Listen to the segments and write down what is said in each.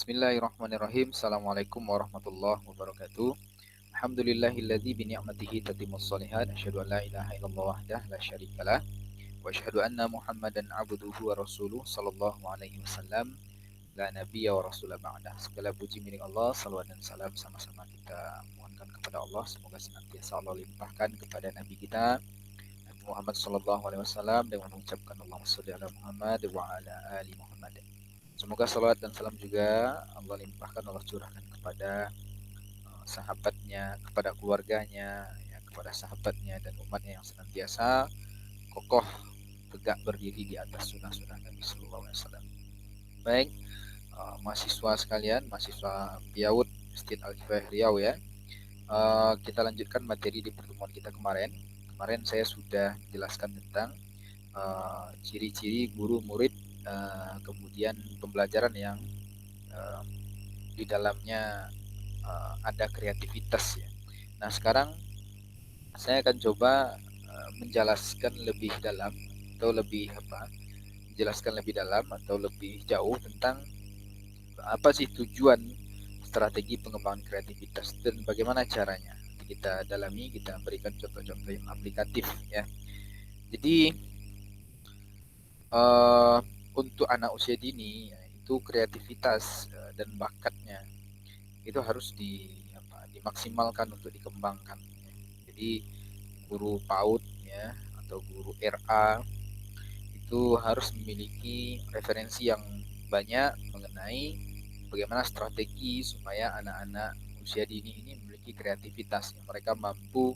Bismillahirrahmanirrahim. Assalamualaikum warahmatullahi wabarakatuh. Alhamdulillahilladzi bi ni'matihi tatimmus shalihat. Asyhadu an la ilaha illallah wahdahu la syarikalah wa asyhadu anna Muhammadan abduhu wa rasuluh sallallahu alaihi wasallam. La nabiyya wa rasula ba'dah. Segala puji milik Allah, salawat dan salam sama-sama kita mohonkan kepada Allah. Semoga senantiasa Allah limpahkan kepada nabi kita Nabi Muhammad sallallahu alaihi wasallam dengan mengucapkan Allahumma shalli ala Muhammad wa ala ali Muhammad. Semoga salawat dan salam juga Allah limpahkan, Allah curahkan kepada sahabatnya, kepada keluarganya, ya, kepada sahabatnya dan umatnya yang senantiasa kokoh tegak berdiri di atas sunnah-sunnah Nabi Sallallahu Alaihi Wasallam. Baik, mahasiswa sekalian, mahasiswa Piaud Masjid Al-Kifayah Riau ya. Kita lanjutkan materi di pertemuan kita kemarin. Kemarin saya sudah menjelaskan tentang ciri-ciri guru murid, kemudian pembelajaran yang di dalamnya ada kreativitas ya. Nah sekarang saya akan coba menjelaskan lebih dalam atau lebih menjelaskan lebih dalam atau lebih jauh tentang apa sih tujuan strategi pengembangan kreativitas dan bagaimana caranya. Kita dalami, kita berikan contoh-contoh yang aplikatif ya. Jadi untuk anak usia dini ya, itu kreativitas dan bakatnya itu harus dimaksimalkan untuk dikembangkan. Jadi guru PAUD ya atau guru RA itu harus memiliki referensi yang banyak mengenai bagaimana strategi supaya anak-anak usia dini ini memiliki kreativitas. Mereka mampu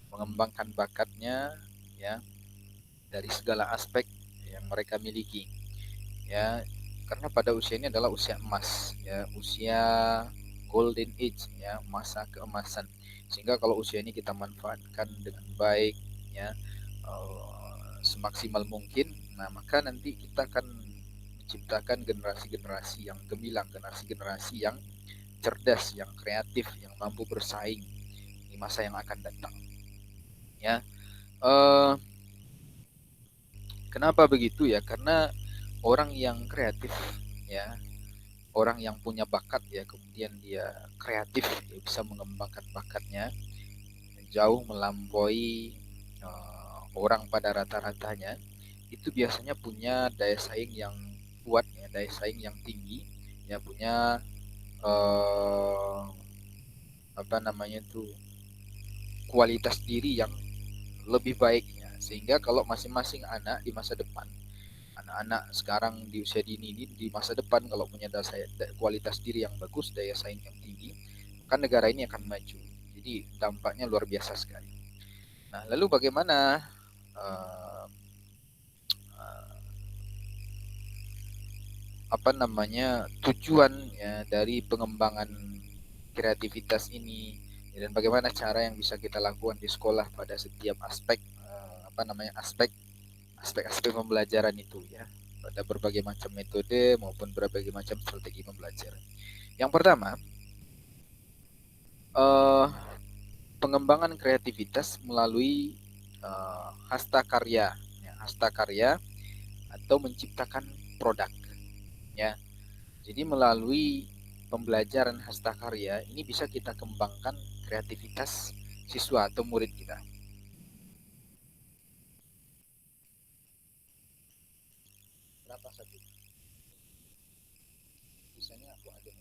mengembangkan bakatnya ya dari segala aspek yang mereka miliki. Ya, karena pada usia ini adalah usia emas ya, usia golden age ya, masa keemasan, sehingga kalau usia ini kita manfaatkan dengan baik ya, semaksimal mungkin, nah maka nanti kita akan menciptakan generasi-generasi yang gemilang, generasi-generasi yang cerdas, yang kreatif, yang mampu bersaing di masa yang akan datang ya. Kenapa begitu ya, karena orang yang kreatif ya, orang yang punya bakat ya, kemudian dia kreatif, dia bisa mengembangkan bakatnya jauh melampaui orang pada rata-ratanya, itu biasanya punya daya saing yang kuat ya, daya saing yang tinggi ya, punya apa namanya tuh, kualitas diri yang lebih baik ya, sehingga kalau masing-masing anak di masa depan, anak-anak sekarang di usia dini ini di masa depan kalau punya kualitas diri yang bagus, daya saing yang tinggi, kan negara ini akan maju. Jadi dampaknya luar biasa sekali. Nah, lalu bagaimana uh, uh, apa namanya tujuan ya dari pengembangan kreativitas ini ya, dan bagaimana cara yang bisa kita lakukan di sekolah pada setiap aspek apa namanya aspek-aspek pembelajaran itu ya, pada berbagai macam metode maupun berbagai macam strategi pembelajaran. Yang pertama, eh, pengembangan kreativitas melalui hasta karya, ya, hasta karya atau menciptakan produk, ya. Jadi melalui pembelajaran hasta karya ini bisa kita kembangkan kreativitas siswa atau murid kita. Berapa satu? Bisanya aku ada.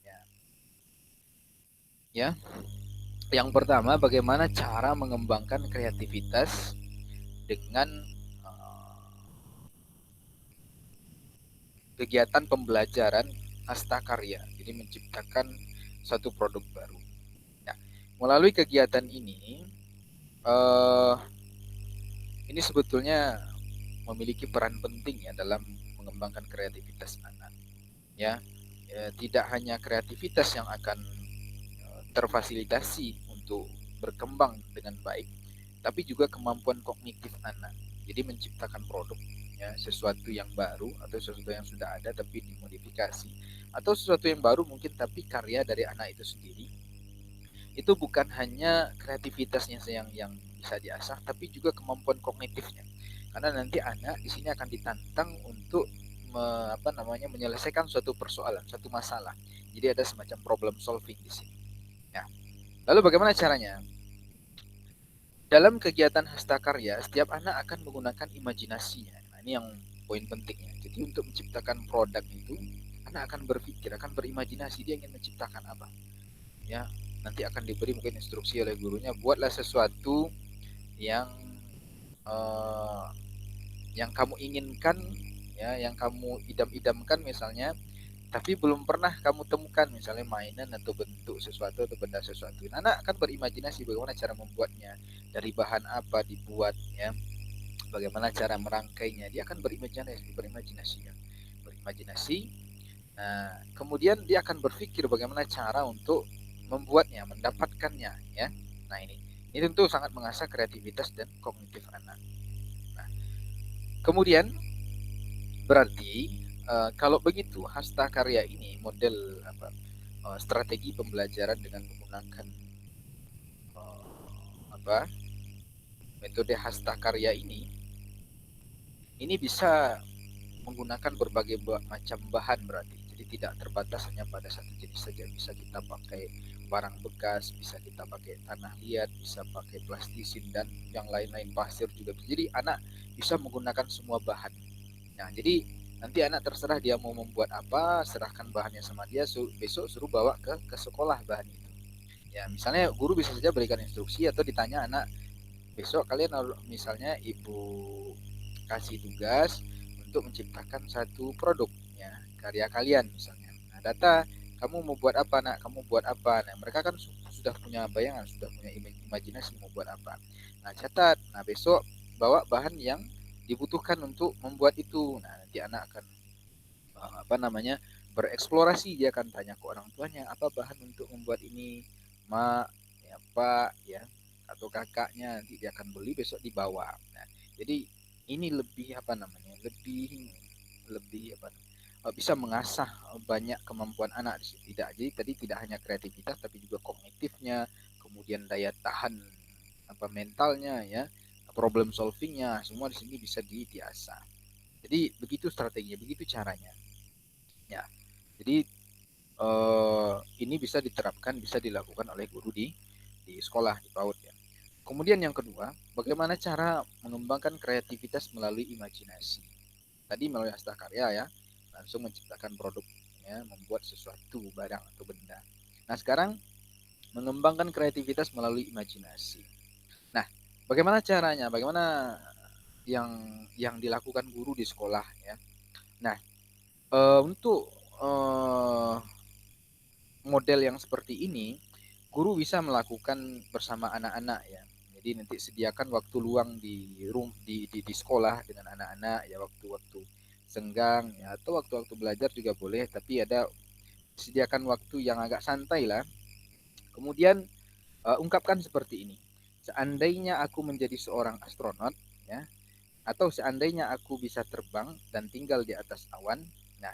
Ya. Ya, yang pertama bagaimana cara mengembangkan kreativitas dengan kegiatan pembelajaran hasta karya. Jadi menciptakan satu produk baru. Nah, melalui kegiatan uh, ini sebetulnya memiliki peran penting ya dalam mengembangkan kreativitas anak. Ya, tidak hanya kreativitas yang akan terfasilitasi untuk berkembang dengan baik, tapi juga kemampuan kognitif anak. Jadi menciptakan produk. ya, sesuatu yang baru atau sesuatu yang sudah ada tapi dimodifikasi, atau sesuatu yang baru mungkin tapi karya dari anak itu sendiri. Itu bukan hanya kreativitasnya yang bisa diasah, tapi juga kemampuan kognitifnya. Karena nanti anak di sini akan ditantang untuk menyelesaikan suatu persoalan, suatu masalah. Jadi ada semacam problem solving di sini. Ya. Lalu bagaimana caranya? Dalam kegiatan hasta karya, setiap anak akan menggunakan imajinasinya. Nah, ini yang poin pentingnya. Jadi untuk menciptakan produk itu, anak akan berpikir, akan berimajinasi dia ingin menciptakan apa. Ya, nanti akan diberi mungkin instruksi oleh gurunya, buatlah sesuatu yang uh, yang kamu inginkan, ya, yang kamu idam-idamkan misalnya, tapi belum pernah kamu temukan, misalnya mainan atau bentuk sesuatu atau benda sesuatu. Anak akan berimajinasi bagaimana cara membuatnya, dari bahan apa dibuat, ya, bagaimana cara merangkainya. Dia akan berimajinasi. Nah, kemudian dia akan berpikir bagaimana cara untuk membuatnya, mendapatkannya, ya. Nah, ini tentu sangat mengasah kreativitas dan kognitif anak. Nah, kemudian berarti kalau begitu hasta karya ini model strategi pembelajaran dengan menggunakan apa metode hasta karya ini bisa menggunakan berbagai macam bahan berarti. Jadi tidak terbatas hanya pada satu jenis saja. Bisa kita pakai barang bekas, bisa kita pakai tanah liat, bisa pakai plastisin dan yang lain-lain, pasir juga. Jadi anak bisa menggunakan semua bahan. Nah, jadi nanti anak terserah dia mau membuat apa, serahkan bahannya sama dia, besok suruh bawa ke sekolah bahan itu. Ya, misalnya guru bisa saja berikan instruksi atau ditanya anak, besok kalian misalnya ibu kasih tugas untuk menciptakan satu produk, ya, karya kalian misalnya. Nah, data kamu mau buat apa nak? Kamu buat apa? Nah, mereka kan sudah punya bayangan, sudah punya imajinasi mau buat apa. Nah, catat. Nah, besok bawa bahan yang dibutuhkan untuk membuat itu. Nah, nanti anak akan bereksplorasi, dia akan tanya ke orang tuanya apa bahan untuk membuat ini, mak, ya, pak, ya, atau kakaknya, nanti dia akan beli besok dibawa. Nah, jadi ini lebih lebih lebih bisa mengasah banyak kemampuan anak di situ. Tidak, jadi tadi tidak hanya kreativitas tapi juga kognitifnya, kemudian daya tahan mentalnya, ya, problem solvingnya, semua di sini bisa diasah. Jadi begitu strateginya, begitu caranya. Ya, jadi ini bisa diterapkan, bisa dilakukan oleh guru di sekolah, di PAUD, ya. Kemudian yang kedua, bagaimana cara mengembangkan kreativitas melalui imajinasi. Tadi melalui hasta karya, ya, langsung menciptakan produk, ya, membuat sesuatu barang atau benda. Nah, sekarang mengembangkan kreativitas melalui imajinasi. Nah, bagaimana caranya? Bagaimana yang dilakukan guru di sekolah, ya. Nah, untuk model yang seperti ini, guru bisa melakukan bersama anak-anak, ya. Jadi nanti sediakan waktu luang di sekolah dengan anak-anak, ya, waktu-waktu senggang, ya, atau waktu-waktu belajar juga boleh, tapi ada sediakan waktu yang agak santai lah. Kemudian ungkapkan seperti ini. Seandainya aku menjadi seorang astronot, ya, atau seandainya aku bisa terbang dan tinggal di atas awan. Nah,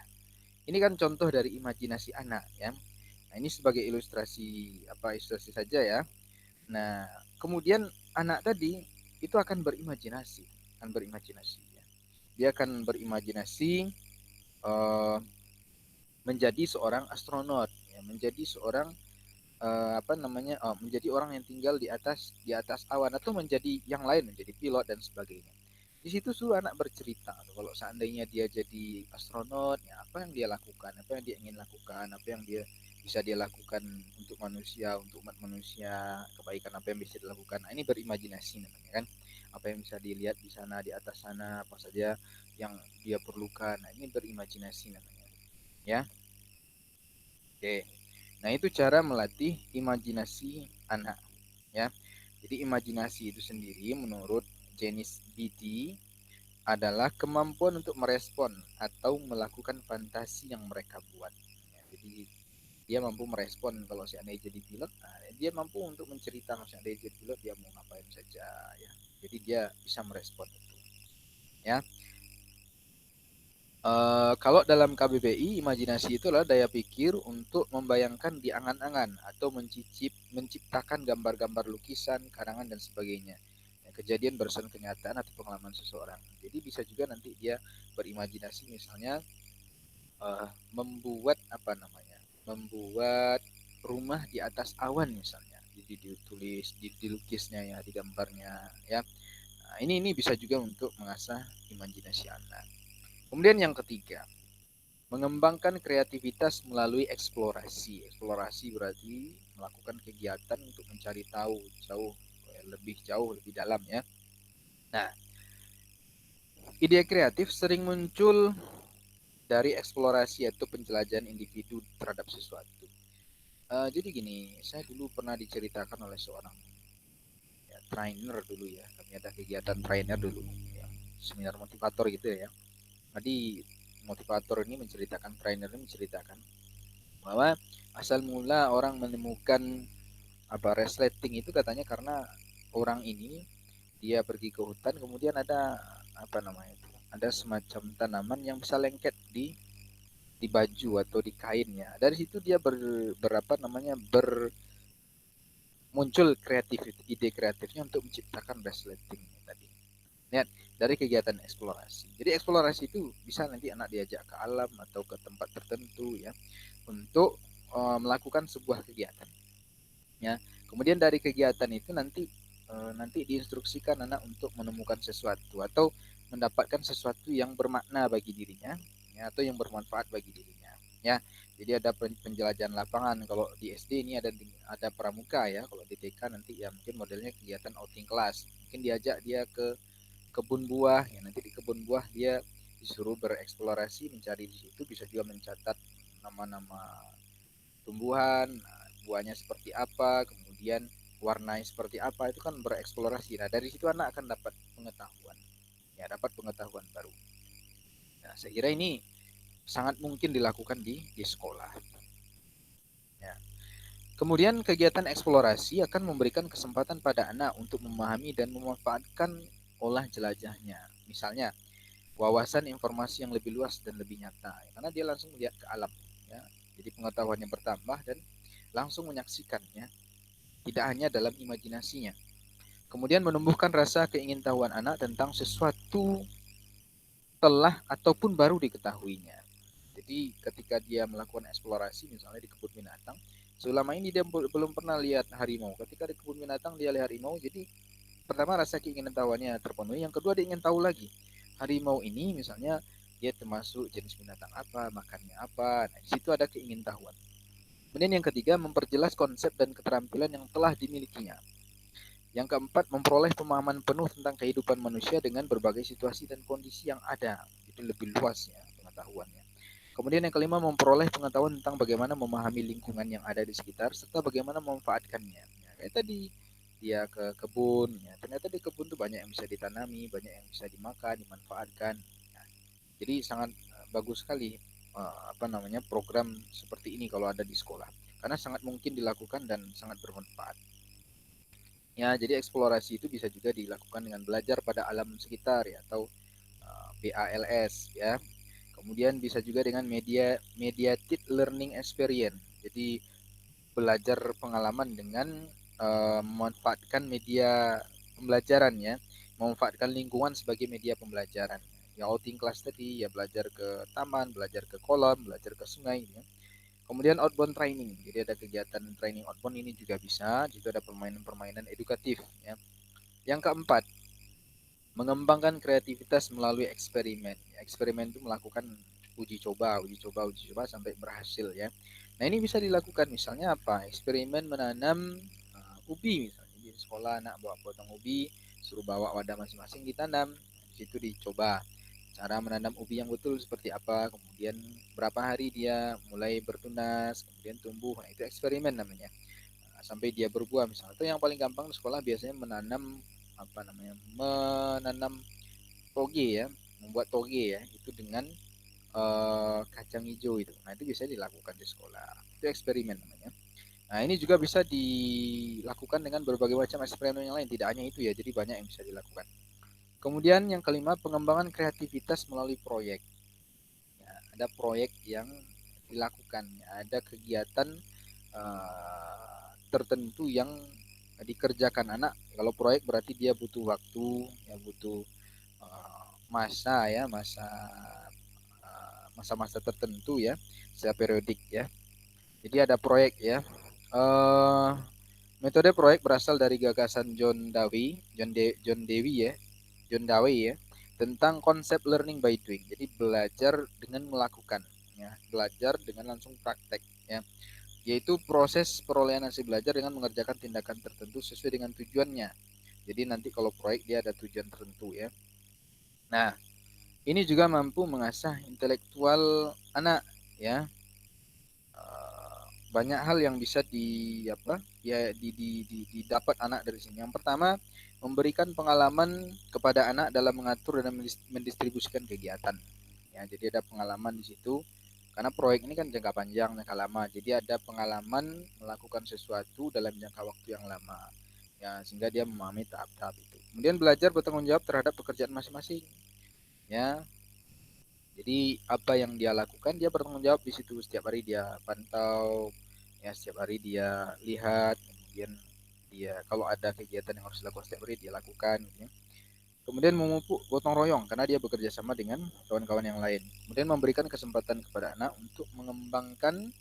ini kan contoh dari imajinasi anak, ya. Nah, ini sebagai ilustrasi saja, ya. Nah, kemudian anak tadi itu akan berimajinasi, ya. Dia akan berimajinasi uh, menjadi seorang astronot, ya, menjadi seorang menjadi orang yang tinggal di atas awan, atau menjadi yang lain, menjadi pilot dan sebagainya. Di situ suruh anak bercerita, kalau seandainya dia jadi astronot, ya, apa yang dia lakukan, apa yang dia ingin lakukan, apa yang dia bisa dia lakukan untuk manusia, untuk umat manusia, kebaikan apa yang bisa dilakukan. Nah, ini berimajinasi namanya, kan, apa yang bisa dilihat di sana, di atas sana, apa saja yang dia perlukan. Nah, ini berimajinasi namanya, ya. Oke. Nah, itu cara melatih imajinasi anak, ya. Jadi imajinasi itu sendiri menurut Janice Beatty adalah kemampuan untuk merespon atau melakukan fantasi yang mereka buat. Ya, jadi dia mampu merespon kalau seandainya jadi pilot, nah, dia mampu untuk menceritakan seandainya jadi pilot dia mau ngapain saja, ya. Jadi dia bisa merespon itu, ya. Kalau dalam KBBI, imajinasi itu adalah daya pikir untuk membayangkan di angan-angan atau menciptakan gambar-gambar lukisan, karangan dan sebagainya. Ya, kejadian berdasarkan kenyataan atau pengalaman seseorang. Jadi bisa juga nanti dia berimajinasi misalnya membuat apa namanya, membuat rumah di atas awan misalnya. Jadi ditulis, dilukisnya ya, di gambarnya ya. Nah, ini bisa juga untuk mengasah imajinasi anak. Kemudian yang ketiga, mengembangkan kreativitas melalui eksplorasi. Eksplorasi berarti melakukan kegiatan untuk mencari tahu jauh, lebih dalam ya. Nah, ide kreatif sering muncul dari eksplorasi atau penjelajahan individu terhadap sesuatu. Jadi gini, saya dulu pernah diceritakan oleh seorang ya, trainer dulu ya. Kami ada kegiatan trainer dulu, ya, seminar motivator gitu ya. Tadi motivator ini menceritakan, trainer ini menceritakan bahwa asal mula orang menemukan apa resleting itu katanya karena orang ini dia pergi ke hutan, kemudian ada apa namanya itu, ada semacam tanaman yang bisa lengket di baju atau di kainnya. Dari situ dia berapa namanya muncul ide kreatifnya untuk menciptakan resleting tadi. Lihat dari kegiatan eksplorasi. Jadi eksplorasi itu bisa nanti anak diajak ke alam atau ke tempat tertentu ya untuk melakukan sebuah kegiatan. Ya. Kemudian dari kegiatan itu nanti diinstruksikan anak untuk menemukan sesuatu atau mendapatkan sesuatu yang bermakna bagi dirinya ya, atau yang bermanfaat bagi dirinya ya. Jadi ada penjelajahan lapangan. Kalau di SD ini ada pramuka ya. Kalau di TK nanti ya mungkin modelnya kegiatan outing kelas. Mungkin diajak dia ke kebun buah ya, nanti di kebun buah dia disuruh bereksplorasi mencari di situ, bisa juga mencatat nama-nama tumbuhan, buahnya seperti apa, kemudian warnanya seperti apa, itu kan bereksplorasi. Nah dari situ anak akan dapat pengetahuan, ya dapat pengetahuan baru. Nah saya kira ini sangat mungkin dilakukan di sekolah. Ya. Kemudian kegiatan eksplorasi akan memberikan kesempatan pada anak untuk memahami dan memanfaatkan olah jelajahnya. Misalnya wawasan informasi yang lebih luas dan lebih nyata, karena dia langsung melihat ke alam. Ya. Jadi pengetahuannya bertambah dan langsung menyaksikannya, tidak hanya dalam imajinasinya. Kemudian menumbuhkan rasa keingintahuan anak tentang sesuatu telah ataupun baru diketahuinya. Jadi ketika dia melakukan eksplorasi misalnya di kebun binatang, selama ini dia belum pernah lihat harimau. Ketika di kebun binatang dia lihat harimau, jadi pertama rasa keingintahuannya terpenuhi, yang kedua dia ingin tahu lagi. Harimau ini misalnya dia termasuk jenis binatang apa, makannya apa. Nah, di situ ada keingintahuan. Kemudian yang ketiga, memperjelas konsep dan keterampilan yang telah dimilikinya. Yang keempat, memperoleh pemahaman penuh tentang kehidupan manusia dengan berbagai situasi dan kondisi yang ada. Jadi lebih luas ya pengetahuannya. Kemudian yang kelima, memperoleh pengetahuan tentang bagaimana memahami lingkungan yang ada di sekitar serta bagaimana memanfaatkannya. Ya, kayak tadi dia ke kebun, ya, ternyata di kebun tuh banyak yang bisa ditanami, banyak yang bisa dimakan, dimanfaatkan. Ya, jadi sangat bagus sekali apa namanya program seperti ini kalau ada di sekolah, karena sangat mungkin dilakukan dan sangat bermanfaat. Ya, jadi eksplorasi itu bisa juga dilakukan dengan belajar pada alam sekitar ya, atau BALS ya. Kemudian bisa juga dengan mediated learning experience. Jadi belajar pengalaman dengan memanfaatkan media pembelajaran ya, memanfaatkan lingkungan sebagai media pembelajaran. Ya outing class tadi ya, belajar ke taman, belajar ke kolam, belajar ke sungai ya. Kemudian outbound training. Jadi ada kegiatan training outbound ini juga bisa, juga ada permainan-permainan edukatif ya. Yang keempat, mengembangkan kreativitas melalui eksperimen. Eksperimen itu melakukan uji coba sampai berhasil ya. Nah ini bisa dilakukan misalnya apa? Eksperimen menanam ubi misalnya di sekolah, anak bawa potong ubi, suruh bawa wadah masing-masing ditanam. Di situ dicoba cara menanam ubi yang betul seperti apa, kemudian berapa hari dia mulai bertunas, kemudian tumbuh. Nah, itu eksperimen namanya. Nah, sampai dia berbuah misalnya. Itu yang paling gampang di sekolah biasanya menanam apa namanya? Menanam toge ya, membuat toge ya, itu dengan kacang hijau itu. Nah, itu bisa dilakukan di sekolah. Itu eksperimen namanya. Nah, ini juga bisa dilakukan dengan berbagai macam eksperimen yang lain, tidak hanya itu ya. Jadi banyak yang bisa dilakukan. Kemudian yang kelima, pengembangan kreativitas melalui proyek. ada proyek yang dilakukan, ada kegiatan tertentu yang dikerjakan anak. Kalau proyek berarti dia butuh waktu, ya butuh masa ya, masa-masa tertentu ya, secara periodik ya. Jadi ada proyek ya. Metode proyek berasal dari gagasan John Dewey ya, John Dewey ya, tentang konsep learning by doing. Jadi belajar dengan melakukan, ya, belajar dengan langsung praktek, ya, yaitu proses perolehan hasil belajar dengan mengerjakan tindakan tertentu sesuai dengan tujuannya. Jadi nanti kalau proyek dia ada tujuan tertentu ya. Nah, ini juga mampu mengasah intelektual anak ya. Banyak hal yang bisa didapat anak dari sini. Yang pertama, memberikan pengalaman kepada anak dalam mengatur dan mendistribusikan kegiatan. Ya, jadi ada pengalaman di situ. Karena proyek ini kan jangka panjang, jangka lama. Jadi ada pengalaman melakukan sesuatu dalam jangka waktu yang lama. Ya, sehingga dia memahami tahap-tahap itu. Kemudian belajar bertanggung jawab terhadap pekerjaan masing-masing. Ya, jadi apa yang dia lakukan dia bertanggung jawab di situ, setiap hari dia pantau, ya setiap hari dia lihat, kemudian dia kalau ada kegiatan yang harus dilakukan setiap hari dia lakukan, ya. Kemudian memupuk gotong royong karena dia bekerja sama dengan kawan-kawan yang lain. Kemudian memberikan kesempatan kepada anak untuk mengembangkan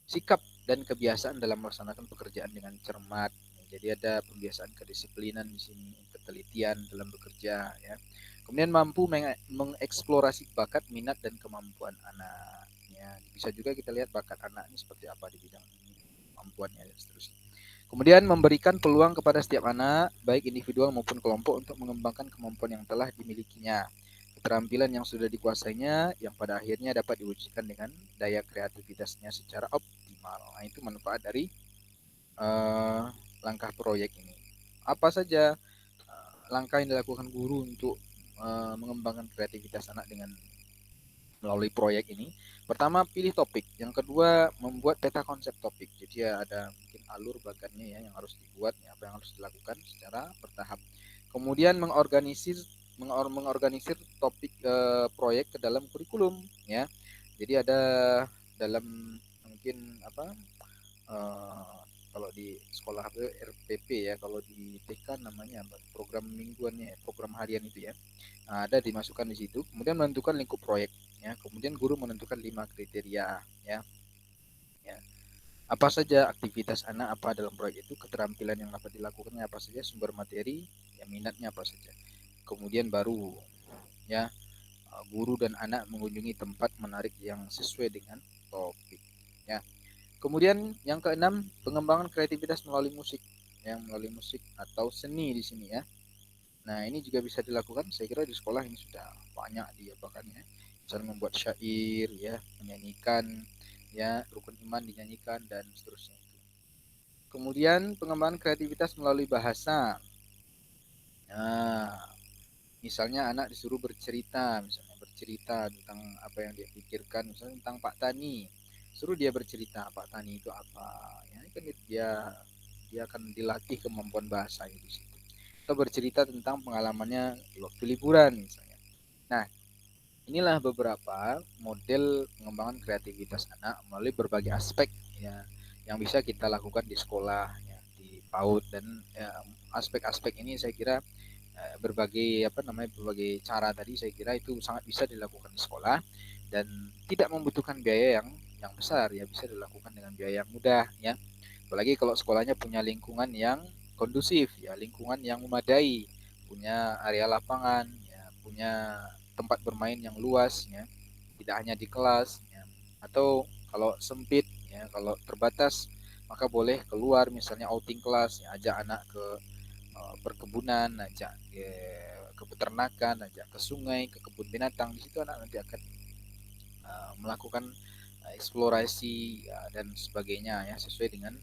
sikap dan kebiasaan dalam melaksanakan pekerjaan dengan cermat. Jadi ada pembiasaan kedisiplinan di sini, ketelitian dalam bekerja, ya. Kemudian mampu mengeksplorasi bakat, minat dan kemampuan anak. Ya, bisa juga kita lihat bakat anak ini seperti apa di bidang ini, kemampuannya dan seterusnya. Kemudian memberikan peluang kepada setiap anak, baik individual maupun kelompok, untuk mengembangkan kemampuan yang telah dimilikinya, keterampilan yang sudah dikuasainya, yang pada akhirnya dapat diwujudkan dengan daya kreativitasnya secara optimal. Nah, itu manfaat dari langkah proyek ini. Apa saja langkah yang dilakukan guru untuk mengembangkan kreativitas anak dengan melalui proyek ini? Pertama, pilih topik. Yang kedua, membuat peta konsep topik. Jadi ya ada mungkin alur bagannya ya yang harus dibuat, ya, apa yang harus dilakukan secara bertahap. Kemudian mengorganisir topik proyek ke dalam kurikulum, ya. Jadi ada dalam mungkin apa kalau di sekolah RPP ya, kalau di TK namanya program mingguannya, program harian itu ya. Nah, ada dimasukkan di situ. Kemudian menentukan lingkup proyek, ya. Kemudian guru menentukan 5 kriteria, ya. Ya. Apa saja aktivitas anak apa dalam proyek itu, keterampilan yang dapat dilakukannya apa saja, sumber materi, ya, minatnya apa saja. Kemudian baru ya guru dan anak mengunjungi tempat menarik yang sesuai dengan topik, ya. Kemudian yang keenam, pengembangan kreativitas melalui musik, yang melalui musik atau seni di sini ya. Nah, ini juga bisa dilakukan. Saya kira di sekolah ini sudah banyak diapakan ya. Misalnya membuat syair ya, menyanyikan ya, rukun iman dinyanyikan dan seterusnya. Kemudian pengembangan kreativitas melalui bahasa. Nah, misalnya anak disuruh bercerita, misalnya bercerita tentang apa yang dia pikirkan, misalnya tentang Pak Tani, suruh dia bercerita Pak Tani itu apa, ya kan dia akan dilatih kemampuan bahasa di situ. Atau bercerita tentang pengalamannya di waktu liburan misalnya. Nah, inilah beberapa model pengembangan kreativitas anak melalui berbagai aspek ya yang bisa kita lakukan di sekolah ya, di PAUD dan ya, aspek-aspek ini saya kira berbagai cara tadi saya kira itu sangat bisa dilakukan di sekolah dan tidak membutuhkan biaya yang besar, ya bisa dilakukan dengan biaya yang mudah ya, apalagi kalau sekolahnya punya lingkungan yang kondusif ya, lingkungan yang memadai, punya area lapangan ya, punya tempat bermain yang luas ya, tidak hanya di kelas ya. Atau kalau sempit ya, kalau terbatas maka boleh keluar misalnya outing kelas ya, ajak anak ke perkebunan, ajak ke peternakan, ajak ke sungai, ke kebun binatang. Di situ anak nanti akan melakukan eksplorasi dan sebagainya ya, sesuai dengan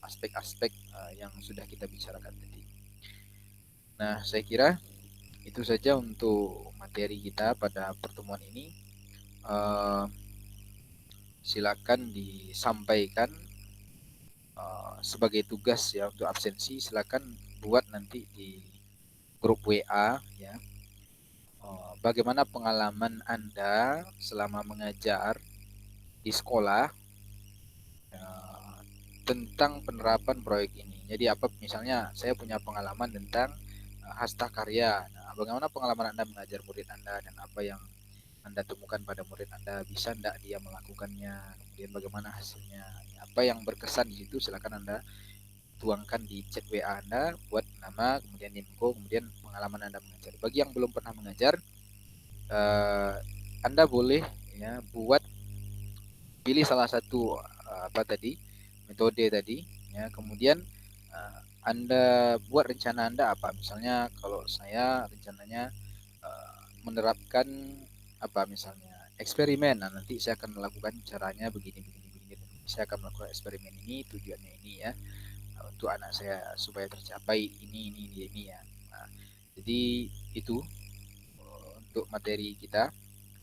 aspek-aspek yang sudah kita bicarakan tadi. Nah, saya kira itu saja untuk materi kita pada pertemuan ini. Silakan disampaikan sebagai tugas ya untuk absensi. Silakan buat nanti di grup WA ya. bagaimana pengalaman Anda selama mengajar di sekolah eh, tentang penerapan proyek ini. Jadi apa misalnya saya punya pengalaman tentang hasta karya. Nah, bagaimana pengalaman Anda mengajar murid Anda dan apa yang Anda temukan pada murid Anda, bisa enggak dia melakukannya, kemudian bagaimana hasilnya, apa yang berkesan di situ, silakan Anda tuangkan di chat WA Anda, buat nama, kemudian info, kemudian pengalaman Anda mengajar. Bagi yang belum pernah mengajar, eh, Anda boleh ya buat pilih salah satu apa tadi metode tadi ya, kemudian Anda buat rencana Anda apa, misalnya kalau saya rencananya menerapkan apa misalnya eksperimen. Nah, nanti saya akan melakukan caranya begini begini begini, saya akan melakukan eksperimen ini, tujuannya ini ya, untuk anak saya supaya tercapai ini ya. Nah, jadi itu untuk materi kita,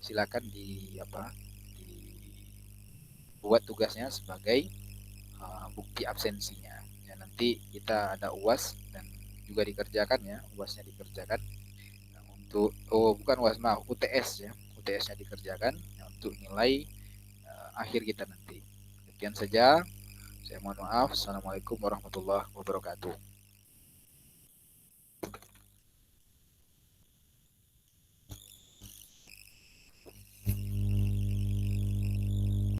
silakan di apa dibuat tugasnya sebagai bukti absensinya ya. Nanti kita ada UAS dan juga dikerjakan ya, UASnya dikerjakan. Nah, untuk bukan UAS, maaf, UTS ya, UTS-nya dikerjakan ya, untuk nilai akhir kita nanti. Demikian saja, saya mohon maaf. Assalamualaikum warahmatullahi wabarakatuh.